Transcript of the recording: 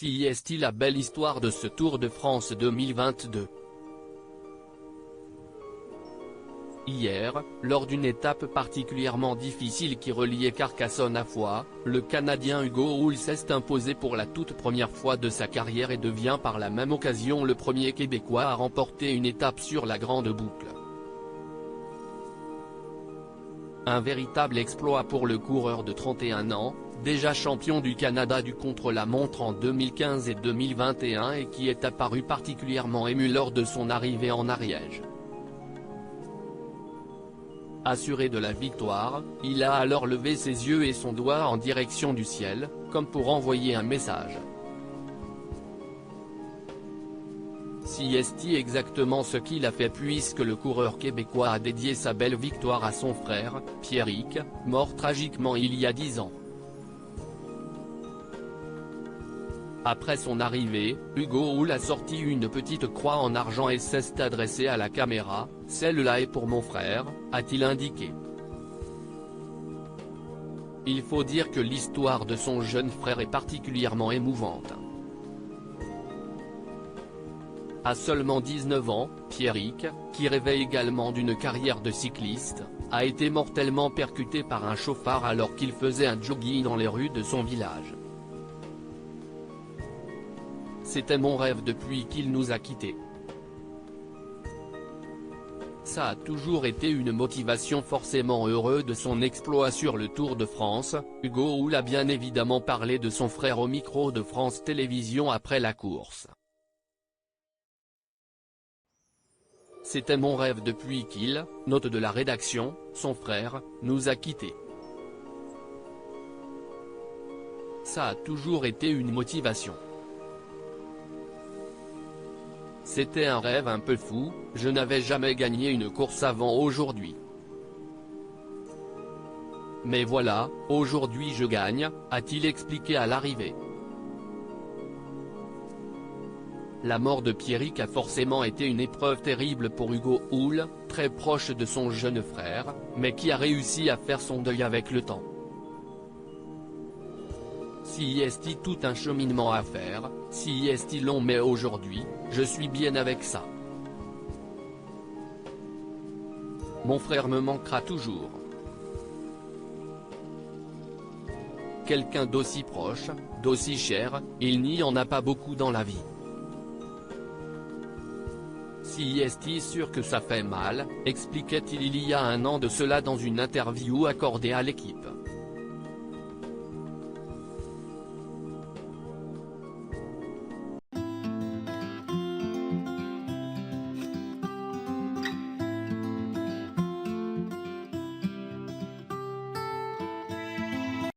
Si est-il la belle histoire de ce Tour de France 2022. Hier, lors d'une étape particulièrement difficile qui reliait Carcassonne à Foix, le Canadien Hugo Houle s'est imposé pour la toute première fois de sa carrière et devient par la même occasion le premier Québécois à remporter une étape sur la Grande Boucle. Un véritable exploit pour le coureur de 31 ans, déjà champion du Canada du contre-la-montre en 2015 et 2021 et qui est apparu particulièrement ému lors de son arrivée en Ariège. Assuré de la victoire, il a alors levé ses yeux et son doigt en direction du ciel, comme pour envoyer un message. Si est-il exactement ce qu'il a fait puisque le coureur québécois a dédié sa belle victoire à son frère, Pierrick, mort tragiquement il y a 10 ans. Après son arrivée, Hugo Houle a sorti une petite croix en argent et s'est adressé à la caméra, « Celle-là est pour mon frère », a-t-il indiqué. Il faut dire que l'histoire de son jeune frère est particulièrement émouvante. À seulement 19 ans, Pierrick, qui rêvait également d'une carrière de cycliste, a été mortellement percuté par un chauffard alors qu'il faisait un jogging dans les rues de son village. C'était mon rêve depuis qu'il nous a quittés. Ça a toujours été une motivation forcément heureux de son exploit sur le Tour de France. Hugo Houle a bien évidemment parlé de son frère au micro de France Télévisions après la course. C'était mon rêve depuis qu'il, note de la rédaction, son frère, nous a quittés. Ça a toujours été une motivation. C'était un rêve un peu fou, je n'avais jamais gagné une course avant aujourd'hui. Mais voilà, aujourd'hui je gagne, a-t-il expliqué à l'arrivée. La mort de Pierrick a forcément été une épreuve terrible pour Hugo Houle, très proche de son jeune frère, mais qui a réussi à faire son deuil avec le temps. Si est-il tout un cheminement à faire, si est-il long mais aujourd'hui, je suis bien avec ça. Mon frère me manquera toujours. Quelqu'un d'aussi proche, d'aussi cher, il n'y en a pas beaucoup dans la vie. Si est-il sûr que ça fait mal, expliquait-il il y a un an de cela dans une interview accordée à l'équipe.